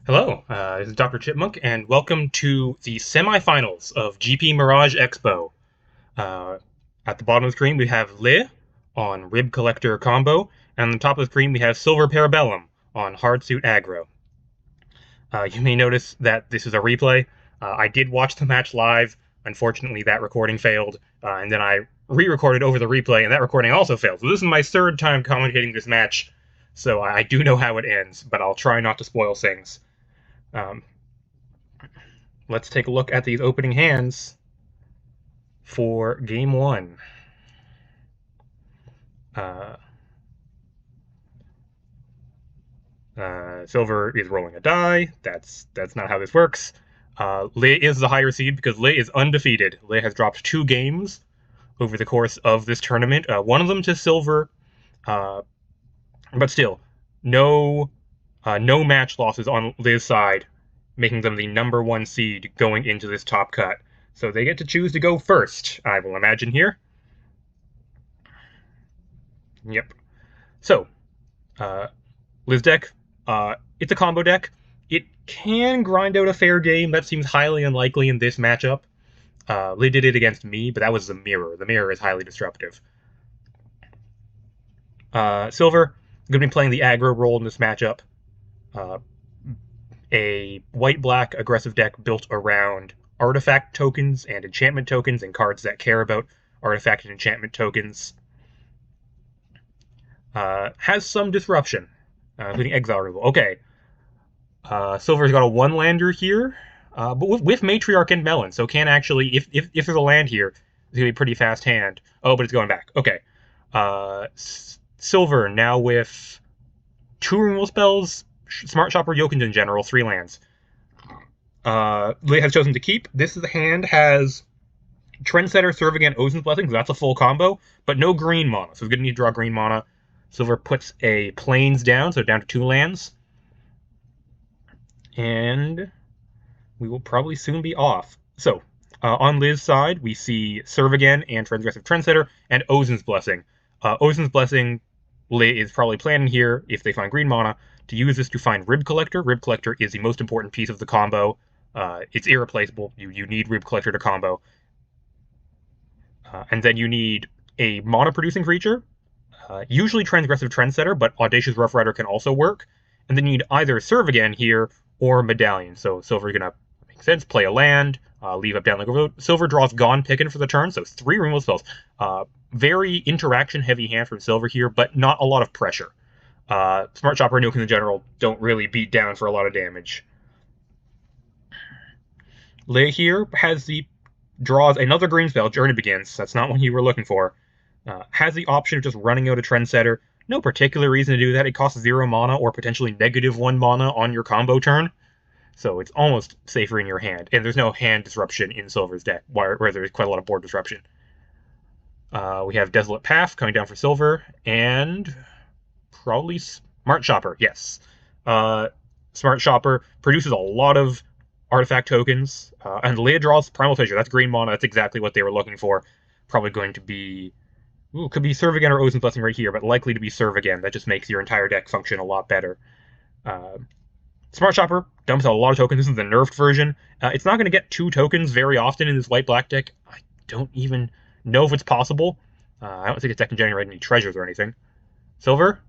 Hello, this is Dr. Chipmunk, and welcome to the semifinals of GP Mirage Expo. Uh, at the bottom of the screen, we have Le on Rib Collector Combo, and on the top of the screen, we have Silverparabellum on Hardsuit Aggro. You may notice that this is a replay. I did watch the match live. Unfortunately, that recording failed, and then I re-recorded over the replay, and that recording also failed. So this is my third time commentating this match, so I do know how it ends, but I'll try not to spoil things. Um, let's take a look at these opening hands for game one. Silver is rolling a die. That's not how this works. Le is the higher seed because Le is undefeated. Le has dropped 2 games over the course of this tournament. One of them to Silver, but still, no match losses on Le's side, making them the #1 seed going into this top cut. So they get to choose to go first, I will imagine here. Yep. So, Liz deck, it's a combo deck. It can grind out a fair game. That seems highly unlikely in this matchup. Liz did it against me, but that was the mirror. The mirror is highly disruptive. Silver, going to be playing the aggro role in this matchup. A white-black aggressive deck built around artifact tokens and enchantment tokens and cards that care about artifact and enchantment tokens. Has some disruption, including exile removal. Okay. Silver's got a 1-lander here, but with Matriarch and Melon, so can actually, if there's a land here, it's going to be a pretty fast hand. Oh, but it's going back. Okay. Silver now with 2 removal spells, Smart Shopper, Jokins in general, 3 lands. Lee has chosen to keep. This hand has Trendsetter, Serve Again, Ozin's Blessing, so that's a full combo, but no green mana, so he's going to need to draw green mana. Silver puts a Plains down, so down to 2 lands. And we will probably soon be off. So, on Liz's side, we see Serve Again and Transgressive Trendsetter, and Ozin's Blessing. Ozin's Blessing, Liz is probably planning here, if they find green mana, to use this to find Rib Collector. Rib Collector is the most important piece of the combo. It's irreplaceable. You need Rib Collector to combo. And then you need a mana-producing creature, usually Transgressive Trendsetter, but Audacious Rough Rider can also work. And then you need either Serve Again here or Medallion. So Silver's going to, make sense, play a land, leave up down like a vote. Silver draws Gone Pickin' for the turn, so 3 removal spells. Very interaction-heavy hand from Silver here, but not a lot of pressure. Smart Shopper and Jokins in general don't really beat down for a lot of damage. Lei here draws another green spell, Journey Begins. That's not what you were looking for. Has the option of just running out a Trendsetter. No particular reason to do that. It costs 0 mana or potentially -1 mana on your combo turn. So it's almost safer in your hand. And there's no hand disruption in Silver's deck, where there's quite a lot of board disruption. We have Desolate Path coming down for Silver, and probably Smart Shopper, yes. Smart Shopper produces a lot of artifact tokens, and Leia draws Primal Fissure. That's green mana. That's exactly what they were looking for. Probably going to be... Ooh, could be Serve Again or Ozin's Blessing right here, but likely to be Serve Again. That just makes your entire deck function a lot better. Smart Shopper dumps a lot of tokens. This is the nerfed version. It's not going to get 2 tokens very often in this white-black deck. I don't even know if it's possible. I don't think it's deck can generate any treasures or anything. Silver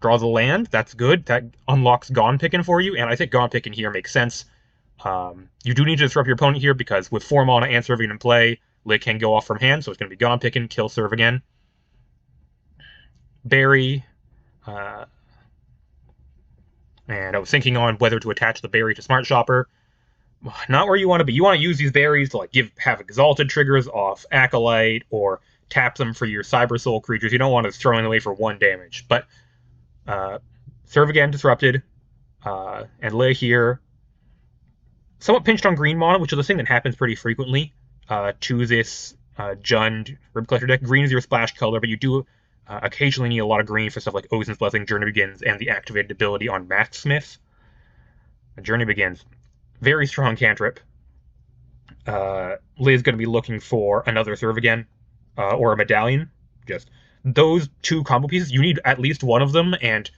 draws a land. That's good. That unlocks Gone Pickin' for you, and I think Gone Pickin' here makes sense. You do need to disrupt your opponent here because with 4 mana and Serve Again in play, Lit can go off from hand, so it's going to be Gone Pickin', kill Serve Again. Berry. And I was thinking on whether to attach the berry to Smart Shopper. Not where you want to be. You want to use these berries to have Exalted triggers off Acolyte, or tap them for your Cyber Soul creatures. You don't want to throw them away for 1 damage. But Serve Again disrupted. And Lei here, somewhat pinched on green mana, which is a thing that happens pretty frequently to this Jund Rib Collector deck. Green is your splash color, but you do occasionally need a lot of green for stuff like Ozin's Blessing, Journey Begins, and the activated ability on Masksmith. Journey Begins. Very strong cantrip. Liz going to be looking for another Serve Again or a Medallion. Just those 2 combo pieces. You need at least one of them, and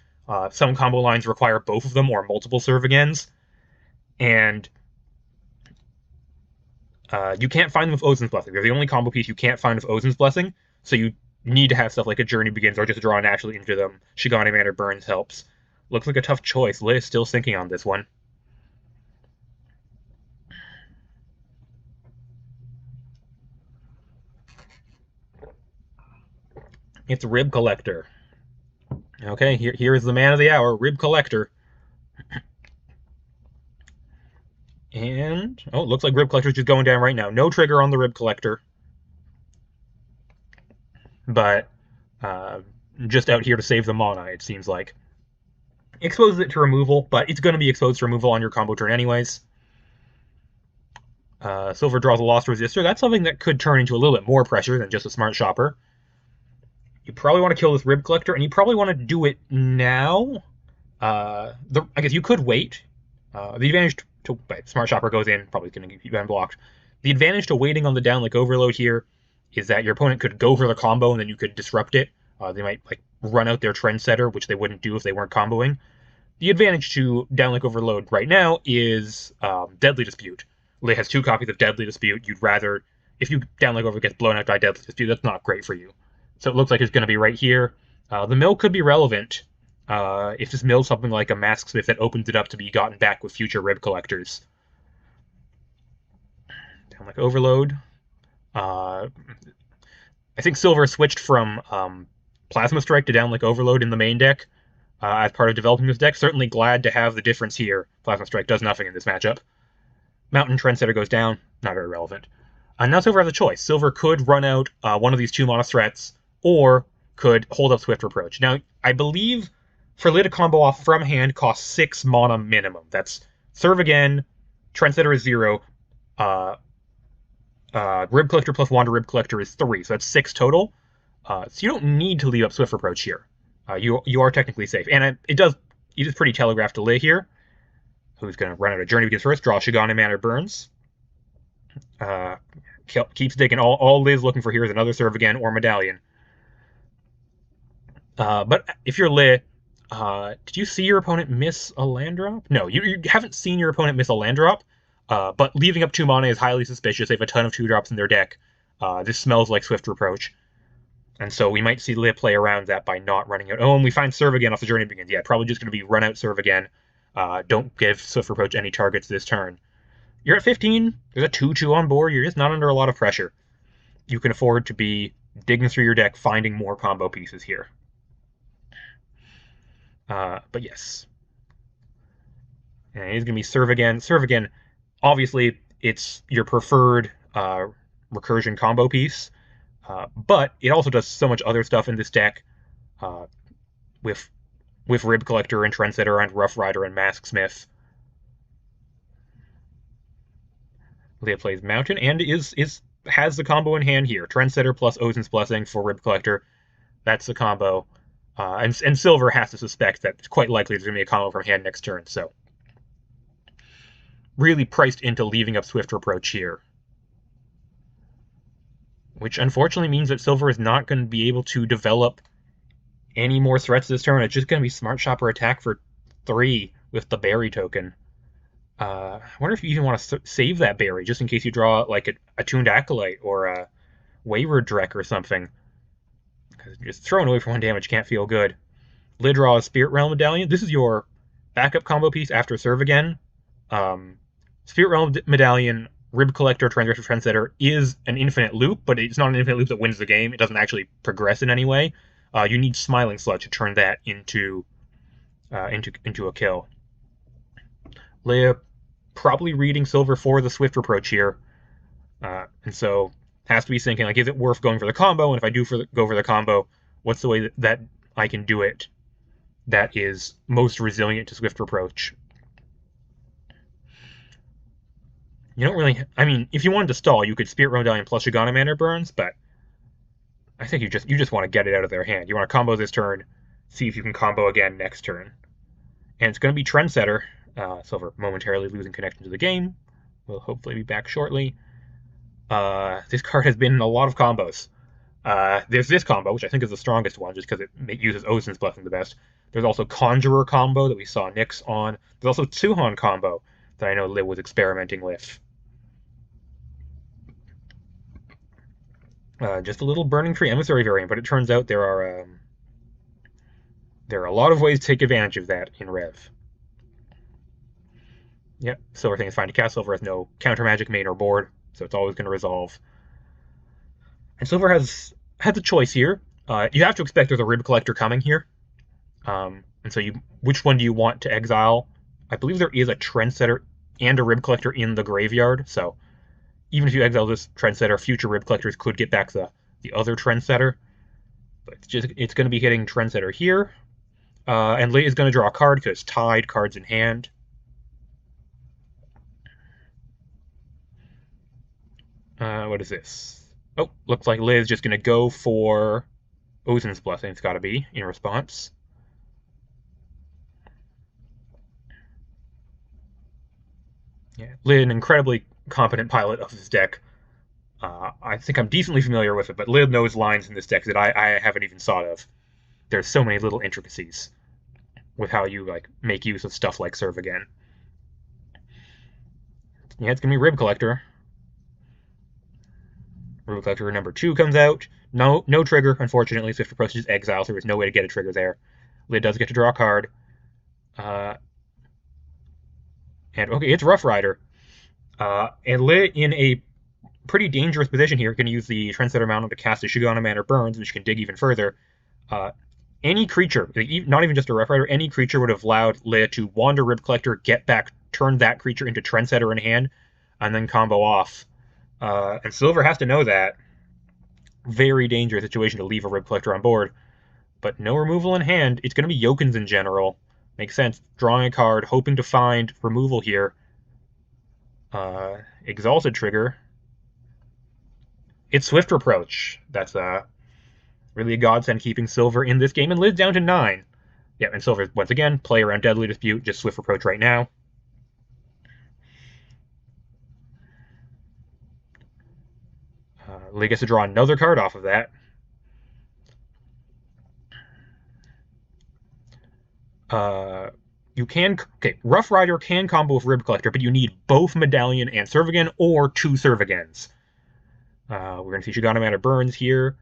Some combo lines require both of them or multiple serve agains, and you can't find them with Ozin's Blessing. They're the only combo piece you can't find with Ozin's Blessing, so you need to have stuff like a Journey Begins or just draw naturally into them. Shigane Manor Burns helps. Looks like a tough choice. Liz still sinking on this one. It's Rib Collector. Okay, here is the man of the hour, Rib Collector. And, oh, it looks like Rib Collector's just going down right now. No trigger on the Rib Collector. But just out here to save the mana, it seems like. Exposes it to removal, but it's going to be exposed to removal on your combo turn anyways. Silver draws a Lost Resistor. That's something that could turn into a little bit more pressure than just a Smart Shopper. You probably want to kill this Rib Collector, and you probably want to do it now. I guess you could wait. The advantage to Smart Shopper goes in, probably going to keep you unblocked. The advantage to waiting on the Downlink Overload here is that your opponent could go for the combo, and then you could disrupt it. They might run out their Trendsetter, which they wouldn't do if they weren't comboing. The advantage to Downlink Overload right now is Deadly Dispute. Lei has 2 copies of Deadly Dispute. You'd rather, if you Downlink Overload gets blown out by Deadly Dispute, that's not great for you. So it looks like it's going to be right here. The mill could be relevant if this mill's something like a Mask Smith that opens it up to be gotten back with future Rib Collectors. Downlink Overload. I think Silver switched from Plasma Strike to Downlink Overload in the main deck as part of developing this deck. Certainly glad to have the difference here. Plasma Strike does nothing in this matchup. Mountain Trendsetter goes down. Not very relevant. Now Silver has a choice. Silver could run out one of these 2-mana threats, or could hold up Swift Reproach. Now, I believe for Lei to combo off from hand costs 6 mana minimum. That's Serve Again, Trendsetter is 0, Rib Collector plus Wander Rib Collector is 3, so that's 6 total. So you don't need to leave up Swift Reproach here. You are technically safe. And it is pretty telegraphed to Lei here, who's going to run out of Journey Begins first, draw Shigane Manor Burns. Keeps digging. All Lei's looking for here is another Serve Again or Medallion. But if you're Lei, did you see your opponent miss a land drop? No, you haven't seen your opponent miss a land drop, but leaving up 2 mana is highly suspicious. They have a ton of 2-drops in their deck. This smells like Swift Reproach. And so we might see Lei play around that by not running out. Oh, and we find Serve Again off the Journey Begins. Yeah, probably just going to be run out Serve Again. Don't give Swift Reproach any targets this turn. You're at 15. There's a 2-2 on board. You're just not under a lot of pressure. You can afford to be digging through your deck, finding more combo pieces here. But yes. And he's going to be Serve Again. Serve Again, obviously, it's your preferred recursion combo piece. But it also does so much other stuff in this deck with Rib Collector and Trendsetter and Rough Rider and Mask Smith. Lei plays Mountain and has the combo in hand here. Trendsetter plus Ozin's Blessing for Rib Collector. That's the combo. And Silver has to suspect that it's quite likely there's going to be a combo from hand next turn. So really priced into leaving up Swift Reproach here. Which unfortunately means that Silver is not going to be able to develop any more threats this turn. It's just going to be Smart Shopper attack for 3 with the Berry token. I wonder if you even want to save that Berry, just in case you draw like a Attuned Acolyte or a Wayward Drek or something. Because just throwing away for 1 damage can't feel good. Lei draws Spirit Realm Medallion. This is your backup combo piece after Serve Again. Spirit Realm Medallion, Rib Collector, Trendsetter is an infinite loop, but it's not an infinite loop that wins the game. It doesn't actually progress in any way. You need Smiling Slut to turn that into a kill. Lei probably reading Silver for the Swift Reproach here, and so has to be thinking, like, is it worth going for the combo? And if I do go for the combo, what's the way that I can do it that is most resilient to Swift Reproach? You don't really... I mean, if you wanted to stall, you could Spirit Realm Medallion plus Shigane Manor Burns, but I think you just want to get it out of their hand. You want to combo this turn, see if you can combo again next turn. And it's going to be Trendsetter. Silver momentarily losing connection to the game. We'll hopefully be back shortly. This card has been in a lot of combos. There's this combo, which I think is the strongest one, just because it uses Ozin's Blessing the best. There's also Conjurer combo that we saw Nyx on. There's also Tsuhan combo that I know Liv was experimenting with. Just a little Burning Tree Emissary variant, but it turns out there are a lot of ways to take advantage of that in Rev. Yep, Silver thing is fine to cast. Silver has no counter magic main or board, so it's always going to resolve. And Silver has a choice here. You have to expect there's a Rib Collector coming here. And so which one do you want to exile? I believe there is a Trendsetter and a Rib Collector in the graveyard, so even if you exile this Trendsetter, future Rib Collectors could get back the other Trendsetter. But it's going to be hitting Trendsetter here. And Late is going to draw a card because tied, cards in hand. What is this? Oh, looks like Liz just going to go for Ozin's Blessing. It's got to be in response. Yeah, Lid, an incredibly competent pilot of this deck. I think I'm decently familiar with it, but Lid knows lines in this deck that I haven't even thought of. There's so many little intricacies with how you make use of stuff like Serve Again. Yeah, it's gonna be Rib Collector. Rib Collector number 2 comes out. No trigger, unfortunately. Swift Approach is exile, so there's no way to get a trigger there. Lid does get to draw a card. And okay, it's Rough Rider. And Lid in a pretty dangerous position here. Going to use the Trendsetter Mountain to cast a Shigana Man or Burns, which can dig even further. Any creature, not even just a Rough Rider, any creature would have allowed Lid to Wander Rib Collector, get back, turn that creature into Trendsetter in hand, and then combo off. And Silver has to know that. Very dangerous situation to leave a Rib Collector on board. But no removal in hand. It's going to be Yokins in general. Makes sense. Drawing a card, hoping to find removal here. Exalted trigger. It's Swift Approach. That's really a godsend keeping Silver in this game, and Lid's down to 9. Yeah, and Silver, once again, play around Deadly Dispute, just Swift Approach right now. Lid gets to draw another card off of that. Rough Rider can combo with Rib Collector, but you need both Medallion and Serve Again, or 2 Serve Agains. We're going to see Shigana Man or Burns here.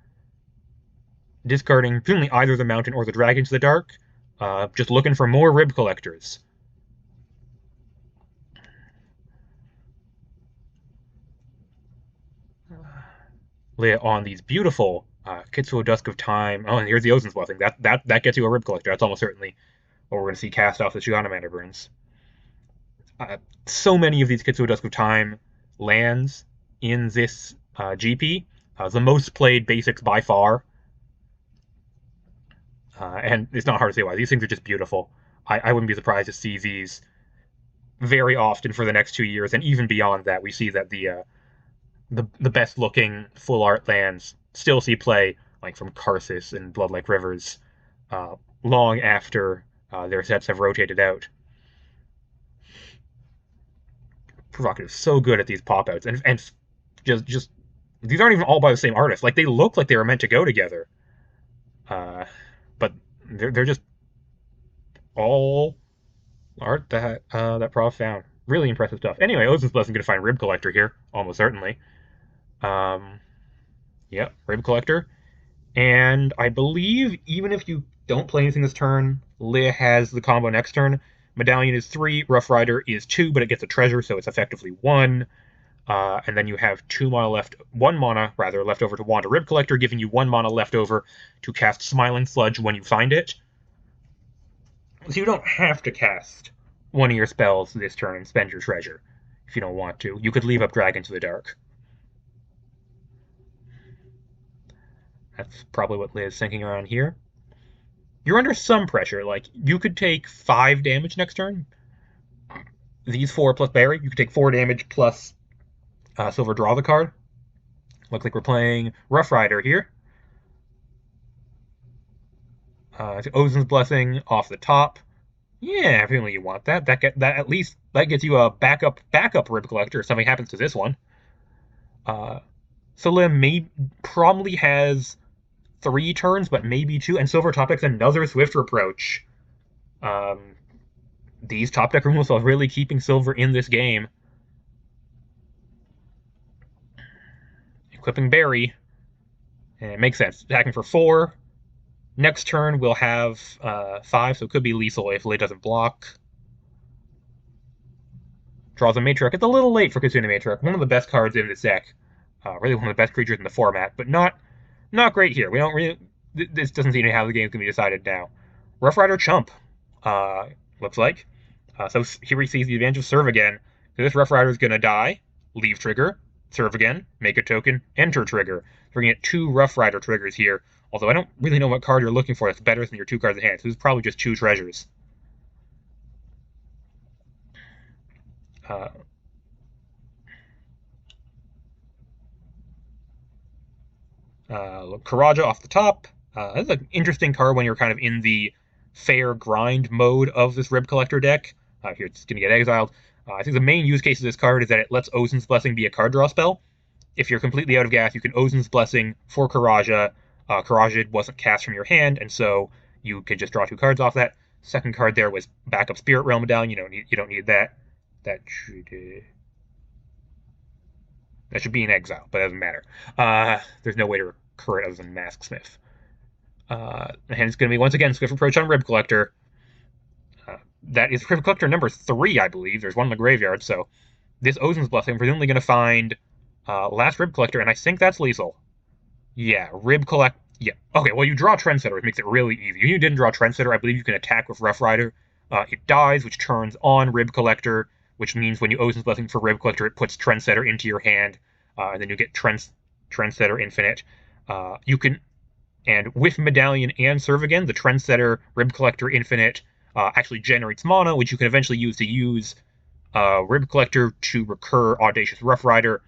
Discarding presumably either the Mountain or the Dragon to the Dark. Just looking for more Rib Collectors. Lay on these beautiful Kitsuo Dusk of Time. Oh, and here's the Ozin's Blessing. That gets you a Rib Collector. That's almost certainly what we're going to see cast off the Shigana Man or Burns. So many of these Kitsuo Dusk of Time lands in this GP. The most played basics by far. And it's not hard to say why. These things are just beautiful. I wouldn't be surprised to see these very often for the next 2 years, and even beyond that. We see that the best looking full art lands still see play, like from Karthus and Bloodlike Rivers, long after their sets have rotated out. Provocative, so good at these pop outs, and just these aren't even all by the same artist. Like, they look like they were meant to go together. But they're just all art that Prof found. Really impressive stuff. Anyway, Ozin's Blessing going to find Rib Collector here, almost certainly. Yep, Rib Collector. And I believe even if you don't play anything this turn, Lih has the combo next turn. Medallion is 3, Rough Rider is 2, but it gets a treasure, so it's effectively 1. And then you have 1 mana left over to Wander Rib Collector, giving you 1 mana left over to cast Smiling Sludge when you find it. So you don't have to cast one of your spells this turn and spend your treasure if you don't want to. You could leave up Dragon to the Dark. That's probably what Liz is thinking around here. You're under some pressure. Like, you could take 5 damage next turn. These 4 plus Barry. You could take 4 damage plus Silver draw the card. Looks like we're playing Rough Rider here. Ozin's Blessing off the top. Yeah, apparently you want that. At least that gets you a backup Rib Collector if something happens to this one. So Lim probably has 3 turns, but maybe 2, and Silver top decks another Swift Approach. These top deck removals are really keeping Silver in this game. Equipping Barry. And it makes sense. Attacking for 4. Next turn, we'll have 5, so it could be lethal if Lid doesn't block. Draws a Matriarch. It's a little late for Kitsune Matriarch. One of the best cards in this deck. Really one of the best creatures in the format, but not great here. We don't really... This doesn't seem to how the game's going to be decided now. Rough Rider Chump, looks like. So here he sees the advantage of Serve again. So this Rough Rider is going to die. Leave trigger. Serve again. Make a token. Enter trigger. We're going to get 2 Rough Rider triggers here. Although I don't really know what card you're looking for that's better than your 2 cards in hand. So this is probably just 2 treasures. Karaja off the top. That's an interesting card when you're kind of in the fair grind mode of this Rib Collector deck. Here it's going to get exiled. I think the main use case of this card is that it lets Ozin's Blessing be a card draw spell. If you're completely out of gas, you can Ozin's Blessing for Karaja. Karaja wasn't cast from your hand, and so you could just draw 2 cards off that. Second card there was backup Spirit Realm Medallion. You don't need that. That should be in exile, but it doesn't matter. There's no way to recur it other than Mask Smith. And it's going to be, once again, Swift Approach on Rib Collector. That is Rib Collector number 3, I believe. There's one in the graveyard, so this Ozin's Blessing, presumably going to find last Rib Collector, and I think that's lethal. Yeah, Rib Collect... Yeah. Okay, well, you draw Trendsetter, which makes it really easy. If you didn't draw Trendsetter, I believe you can attack with Rough Rider. It dies, which turns on Rib Collector, which means when you Ozin's Blessing for Rib Collector, it puts Trendsetter into your hand, and then you get Trendsetter Infinite. You can... And with Medallion and Serve again, the Trendsetter Rib Collector Infinite actually generates mana, which you can eventually use to use Rib Collector to recur Audacious Rough Rider,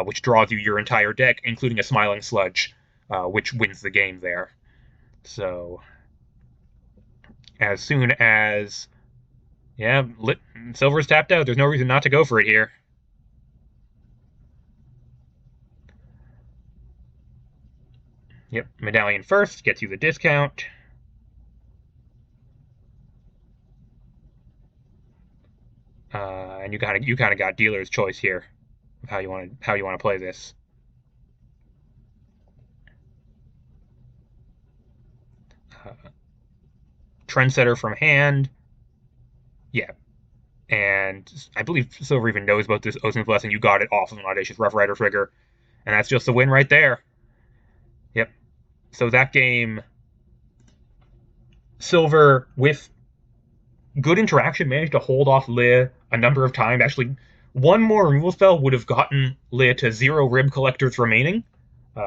which draws you your entire deck, including a Smiling Sludge, which wins the game there. So, as soon as... Yeah, Silver's tapped out. There's no reason not to go for it here. Yep, Medallion first, gets you the discount. And you kind of got dealer's choice here of how you want to play this. Trendsetter from hand. Yeah. And I believe Silver even knows about this Ozin's Blessing. You got it off of an Audacious Rough Rider trigger. And that's just a win right there. Yep. So that game, Silver, with good interaction, managed to hold off Li a number of times. Actually, one more removal spell would have gotten Li to 0 Rib Collectors remaining,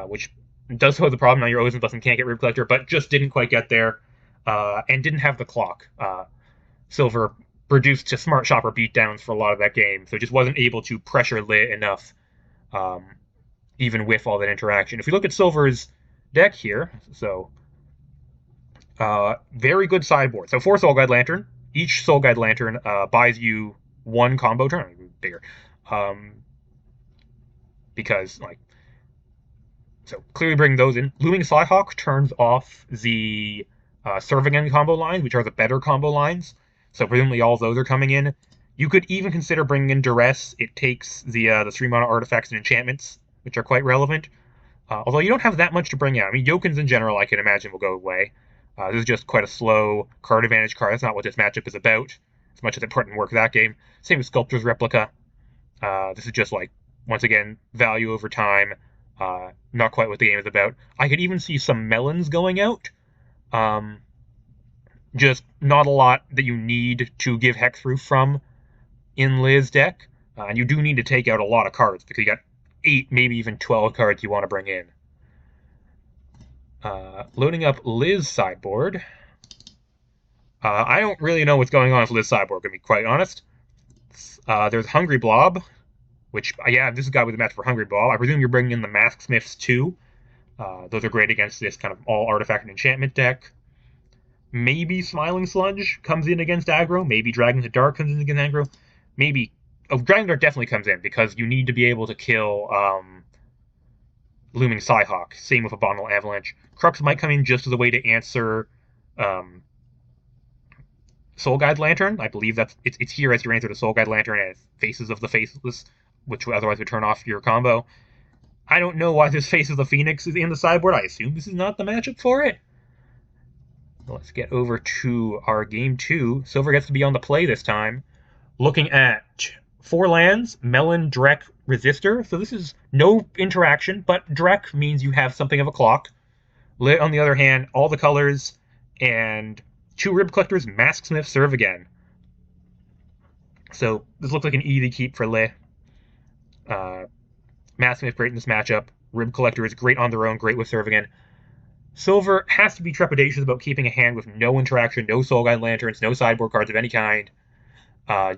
which does pose a problem. Now your Ozin's Blessing can't get Rib Collector, but just didn't quite get there, and didn't have the clock. Silver reduced to Smart Shopper beatdowns for a lot of that game, so just wasn't able to pressure Li enough, even with all that interaction. If we look at Silver's deck here, so very good sideboard. So 4 Soul Guide Lantern. Each Soul Guide Lantern buys you 1 combo turn, bigger, because so clearly bring those in. Looming Slyhawk turns off the Serve Again combo lines, which are the better combo lines. So presumably all those are coming in. You could even consider bringing in Duress. It takes the 3 mana artifacts and enchantments, which are quite relevant. Although you don't have that much to bring out. I mean, Yokins in general, I can imagine, will go away. This is just quite a slow card advantage card. That's not what this matchup is about, as much as it put in work that game. Same with Sculptor's Replica. This is just, once again, value over time. Not quite what the game is about. I could even see some Melons going out. Just not a lot that you need to give Hexproof from in Liz's deck. And you do need to take out a lot of cards, because you got 8, maybe even 12 cards you want to bring in. Loading up Liz's sideboard. I don't really know what's going on with Liz's sideboard, to be quite honest. There's Hungry Blob, which, yeah, this is a guy with a match for Hungry Blob. I presume you're bringing in the Mask Smiths too. Those are great against this kind of all artifact and enchantment deck. Maybe Smiling Sludge comes in against aggro. Maybe Dragon to Dark comes in against aggro. Maybe... Oh, Dragon Dart definitely comes in, because you need to be able to kill Looming Scyhawk. Same with Abominable Avalanche. Crux might come in just as a way to answer Soul Guide Lantern. I believe it's here as your answer to Soul Guide Lantern and Faces of the Faceless, which otherwise would turn off your combo. I don't know why this Face of the Phoenix is in the sideboard. I assume this is not the matchup for it. Let's get over to our game 2. Silver gets to be on the play this time. Looking at 4 lands, Melon, Drek, Resistor. So this is no interaction, but Drek means you have something of a clock. Lit, on the other hand, all the colors, and 2 Rib Collectors, Masksmith, Serve Again. So this looks like an easy keep for Lit. Masksmith great in this matchup. Rib Collector is great on their own, great with Serve Again. Silver has to be trepidatious about keeping a hand with no interaction, no Soul Guide Lanterns, no sideboard cards of any kind,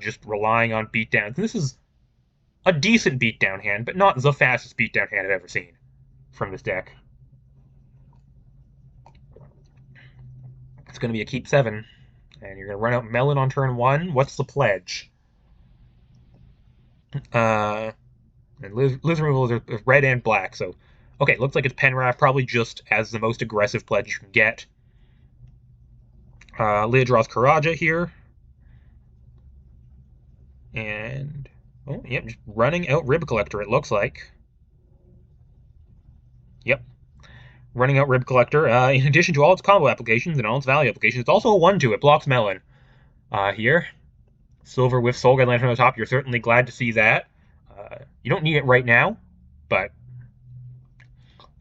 just relying on beatdowns. And this is a decent beatdown hand, but not the fastest beatdown hand I've ever seen from this deck. It's going to be a keep 7, and you're going to run out Melon on turn 1. What's the pledge? And Liz removal is red and black, so okay, looks like it's Penrath, probably just as the most aggressive pledge you can get. Leah draws Karaja here. And, oh, yep, just running out Rib Collector, it looks like. Yep. Running out Rib Collector. In addition to all its combo applications and all its value applications, it's also a 1/2. It blocks Melon. Here. Silver with Soul Guide Lantern on the top. You're certainly glad to see that. You don't need it right now, but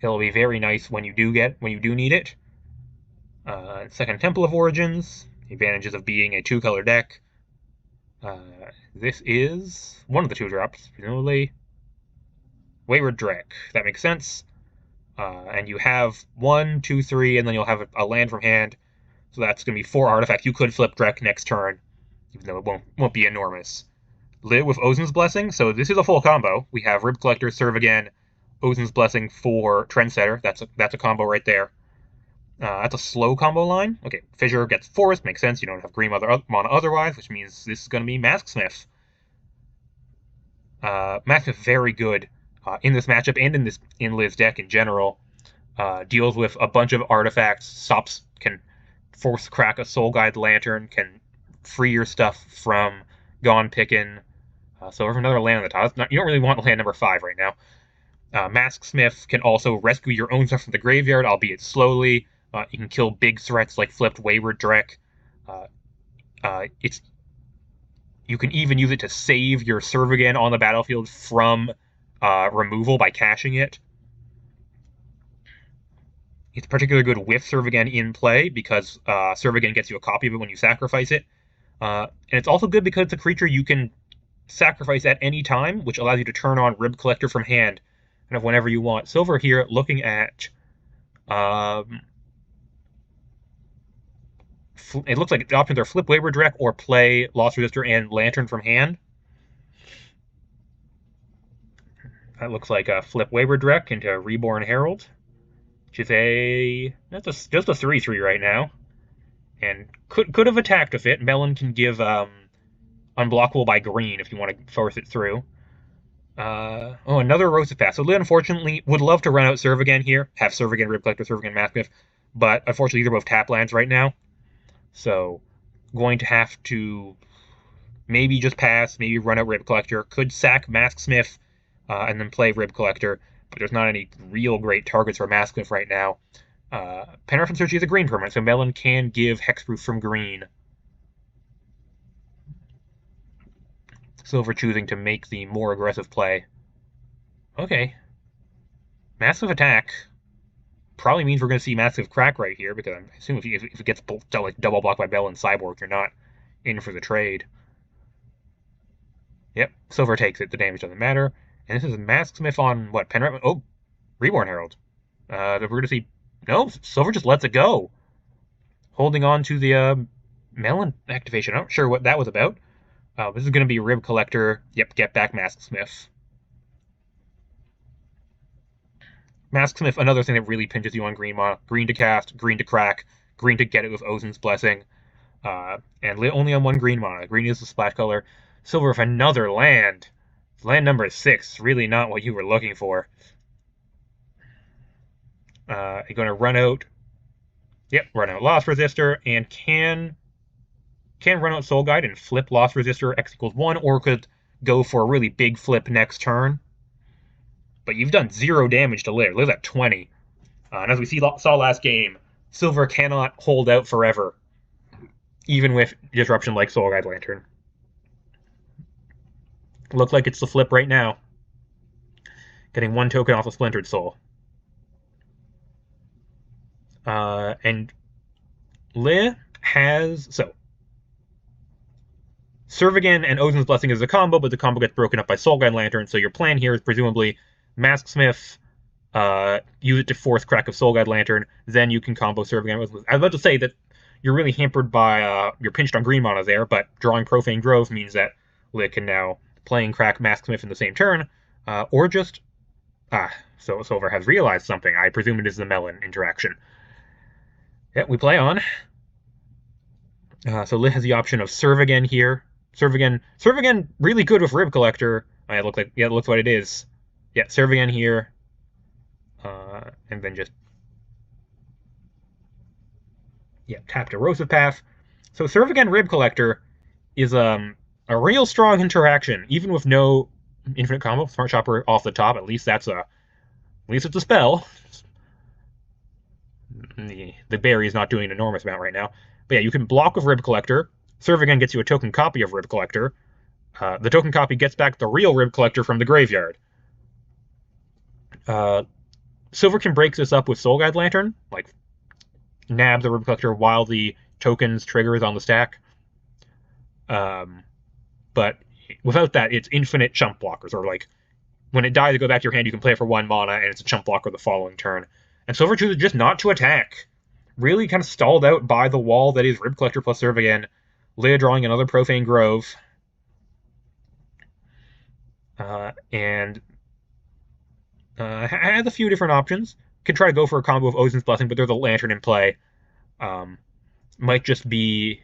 it'll be very nice when you do need it. Second Temple of Origins, the advantages of being a 2-color deck. This is one of the 2 drops, presumably Wayward Drek. That makes sense. And you have 1, 2, 3, and then you'll have a land from hand. So that's going to be 4 artifacts. You could flip Drek next turn, even though it won't be enormous. Lit with Ozin's Blessing, so this is a full combo. We have Rib Collector, Serve Again, Ozin's Blessing for Trendsetter. That's a combo right there. That's a slow combo line. Okay, Fissure gets Forest, makes sense. You don't have green mana otherwise, which means this is going to be Masksmith. Masksmith very good in this matchup and in Liv's deck in general. Deals with a bunch of artifacts, can force crack a Soul Guide Lantern, can free your stuff from Gone Pickin'. So we have another land on the top. You don't really want land number 5 right now. Masksmith can also rescue your own stuff from the graveyard, albeit slowly. You can kill big threats like flipped Wayward Drek. You can even use it to save your Serve Again on the battlefield from removal by cashing it. It's particularly good with Serve Again in play because Serve Again gets you a copy of it when you sacrifice it. And it's also good because it's a creature you can sacrifice at any time, which allows you to turn on Rib Collector from hand kind of whenever you want. Silver here looking at it looks like the options are flip Wayward Drek or play Lost Resistor and Lantern from hand. That looks like a flip Wayward Drek into Reborn Herald, which is just a 3/3 right now, and could have attacked with it. Melon can give unblockable by green if you want to force it through. Another Erosive Path. So Lynn, unfortunately, would love to run out Serve Again here, have Serve Again Rib Collector, Serve Again Masksmith, but unfortunately these are both tap lands right now. So going to have to maybe just pass, maybe run out Rib Collector. Could sack Masksmith and then play Rib Collector, but there's not any real great targets for Masksmith right now. Penrith and Searchy is a green permanent, so Melon can give Hexproof from green. Silver choosing to make the more aggressive play. Okay. Massive attack probably means we're going to see Massive Crack right here, because I assume if it gets like double blocked by Bell and Cyborg, you're not in for the trade. Yep, Silver takes it. The damage doesn't matter. And this is Masksmith on what? Penrith? Oh, Reborn Herald. We're going to see... No, Silver just lets it go. Holding on to the Melon activation. I'm not sure what that was about. This is going to be Rib Collector. Yep, get back Masksmith. Masksmith, another thing that really pinches you on green mana. Green to cast, green to crack, green to get it with Ozin's Blessing. And only on 1 green mana. Green is the splash color. Silver with another land. Land number 6. Really not what you were looking for. You're going to run out... Yep, run out Lost Resistor, and can Can run out Soul Guide and flip Lost Resistor X equals 1, or could go for a really big flip next turn. But you've done 0 damage to Liv. Liv's at 20. And as we saw last game, Silver cannot hold out forever, even with disruption like Soul Guide Lantern. Looks like it's the flip right now. Getting 1 token off a Splintered Soul. And Li has... So, Servagan and Ozin's Blessing is a combo, but the combo gets broken up by Soul Guide Lantern, so your plan here is presumably Masksmith, use it to force crack of Soul Guide Lantern, then you can combo Servagan. I was about to say that you're really hampered by, you're pinched on green mana there, but drawing Profane Grove means that Li can now playing crack Masksmith in the same turn, or just... so Silver has realized something. I presume it is the Melon interaction. Yeah, we play on. So Li has the option of Servagan here. Servagan really good with Rib Collector. It looks like, yeah, it looks what it is. Yeah, Servagan here. And then just, yeah, tap Erosive Path. So Servagan Rib Collector is a real strong interaction, even with no infinite combo. Smart Shopper off the top. At least it's a spell. The berry is not doing an enormous amount right now. But yeah, you can block with Rib Collector. Servagan gets you a token copy of Rib Collector. The token copy gets back the real Rib Collector from the graveyard. Silver can break this up with Soul Guide Lantern, like nab the Rib Collector while the token's trigger is on the stack. But without that, it's infinite chump blockers, or like when it dies, to go back to your hand, you can play it for 1 mana, and it's a chump blocker the following turn. And Silver chooses just not to attack. Really kind of stalled out by the wall that is Rib Collector plus Servagan. Leah drawing another Profane Grove. And has a few different options. Could try to go for a combo of Ozin's Blessing, but there's a Lantern in play. Might just be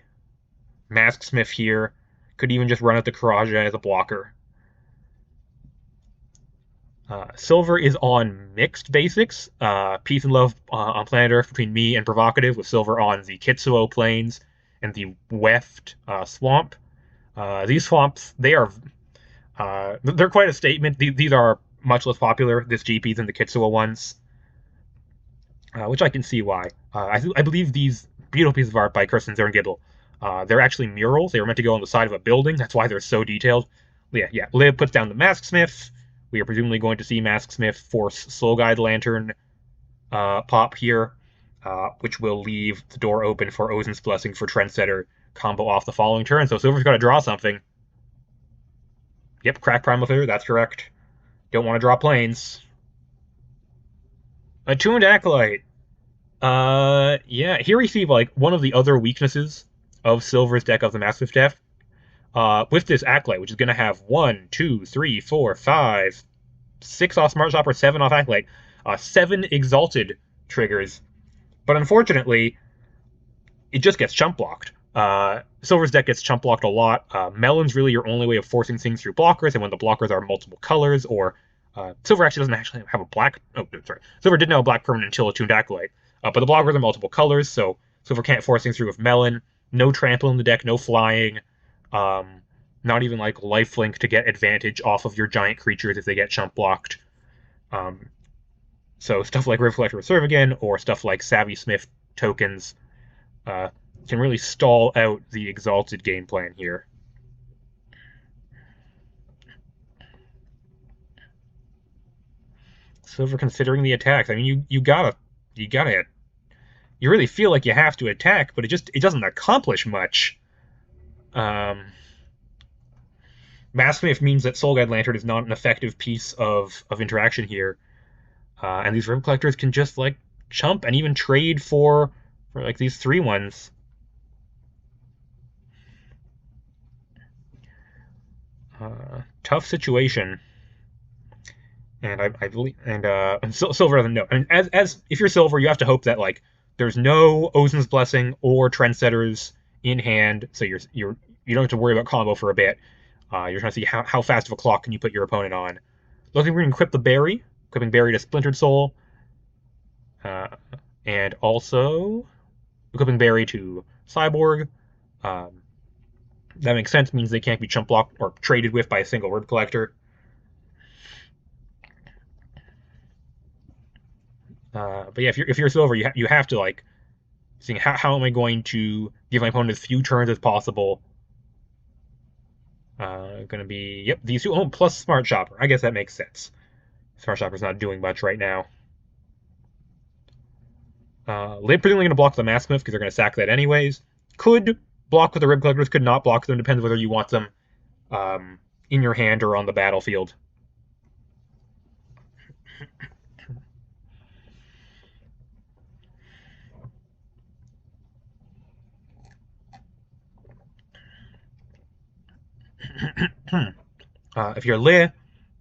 Masksmith here. Could even just run out the Karaja as a blocker. Silver is on mixed basics. Peace and love on planet Earth between me and Provocative, with Silver on the Kitsuo Plains and the Weft Swamp. These swamps, they're quite a statement. These are much less popular, this GP, than the Kitsuo ones, which I can see why. I believe these beautiful pieces of art by Kirsten Zerngibel, they're actually murals. They were meant to go on the side of a building. That's why they're so detailed. Yeah. Liv puts down the Masksmith. We are presumably going to see Masksmith force Soul Guide Lantern pop here, which will leave the door open for Ozin's Blessing for Trendsetter combo off the following turn. So Silver's got to draw something. Yep, crack Primal Feather, that's correct. Don't want to draw planes. Attuned Acolyte. Yeah, here we see like one of the other weaknesses of Silver's deck of the Masksmith deck. With this Acolyte, which is going to have 1, 2, 3, 4, 5, 6 off Smart Shopper, 7 off Acolyte, 7 Exalted triggers. But unfortunately, it just gets chump blocked. Silver's deck gets chump blocked a lot. Melon's really your only way of forcing things through blockers, and when the blockers are multiple colors, or Silver actually doesn't actually have a black... Oh, sorry. Silver didn't have a black permanent until Attuned Acolyte. But the blockers are multiple colors, so Silver can't force things through with Melon. No trample in the deck, no flying. Not even like lifelink to get advantage off of your giant creatures if they get chump blocked. So stuff like Rib Collector with Servagan, or stuff like Savvy Smith tokens can really stall out the Exalted game plan here. Silver considering the attacks. I mean, you really feel like you have to attack, but it doesn't accomplish much. Masksmith means that Soul Guide Lantern is not an effective piece of interaction here. And these Rib Collectors can just like chump and even trade for like these 3/1s. Tough situation. And I believe, and Silver doesn't know. I mean, as if you're Silver, you have to hope that like there's no Ozin's Blessing or Trendsetters in hand, so you don't have to worry about combo for a bit. You're trying to see how fast of a clock can you put your opponent on. Looking, we're going to equip the Berry, equipping Berry to Splintered Soul, and also equipping Berry to Cyborg. That makes sense, means they can't be chump blocked or traded with by a single Rib Collector. But yeah, if you're Silver, you have to like think how am I going to give my opponent as few turns as possible. Gonna be these two. Oh, plus Smart Shopper. I guess that makes sense. Smart Shopper's not doing much right now. They're presumably gonna block the Maskmouth because they're gonna sack that anyways. Could block with the Rib Collectors. Could not block them. Depends whether you want them in your hand or on the battlefield. If you're Leh,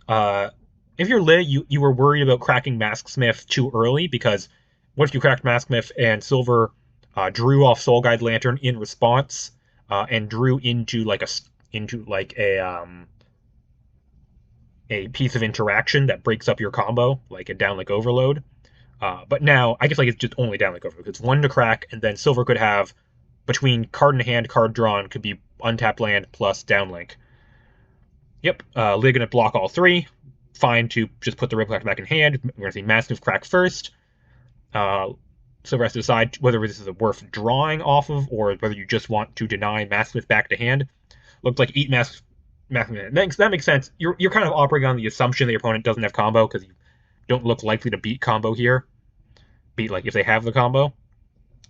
you were worried about cracking Masksmith too early because what if you cracked Masksmith and Silver drew off Soul Guide Lantern in response and drew into like a piece of interaction that breaks up your combo, like a Downlink Overload. But now I guess like it's just only Downlink Overload. It's one to crack, and then Silver could have between card in hand, card drawn could be untapped land plus Downlink. Yep, Leh gonna block all three. Fine to just put the Rib Collector back in hand. We're gonna see Massive crack first. Silver has to decide whether this is worth drawing off of or whether you just want to deny Massive back to hand. Looks like eat Massive. That makes sense. You're kind of operating on the assumption that your opponent doesn't have combo because you don't look likely to beat combo here. Beat like if they have the combo.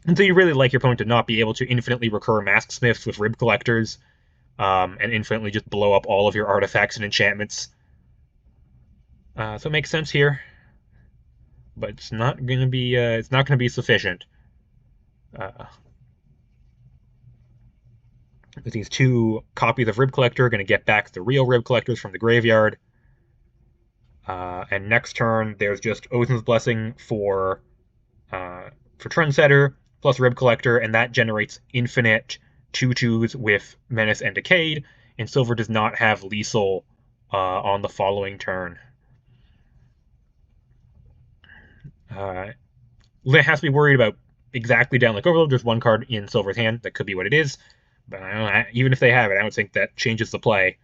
And so you really like your opponent to not be able to infinitely recur Masksmiths with Rib Collectors. And infinitely just blow up all of your artifacts and enchantments. So it makes sense here, but it's not gonna be sufficient. With these two copies of Rib Collector, going to get back the real Rib Collectors from the graveyard. And next turn, there's just Ozin's Blessing for Trendsetter plus Rib Collector, and that generates infinite 2/2s with Menace and Decayed, and Silver does not have Lethal on the following turn. Leh has to be worried about exactly Downlink Overload. There's one card in Silver's hand that could be what it is, but even if they have it, I don't think that changes the play.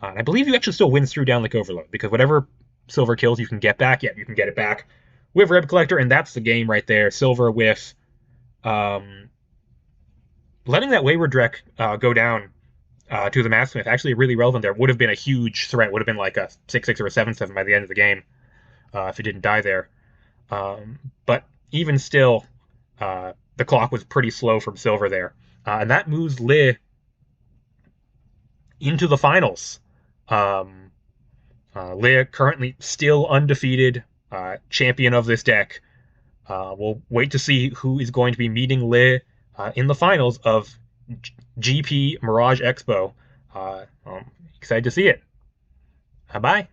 I believe you actually still win through Downlink Overload, because whatever Silver kills you can get back. Yeah, you can get it back with Rib Collector, and that's the game right there. Silver with letting that Wayward Drek go down to the Masksmith, actually really relevant there. Would have been a huge threat. Would have been like a 6/6 or a 7/7 by the end of the game if it didn't die there. But even still, the clock was pretty slow from Silver there. And that moves Leh into the finals. Leh currently still undefeated, champion of this deck. We'll wait to see who is going to be meeting Leh in the finals of GP Mirage Expo. Excited to see it. Bye.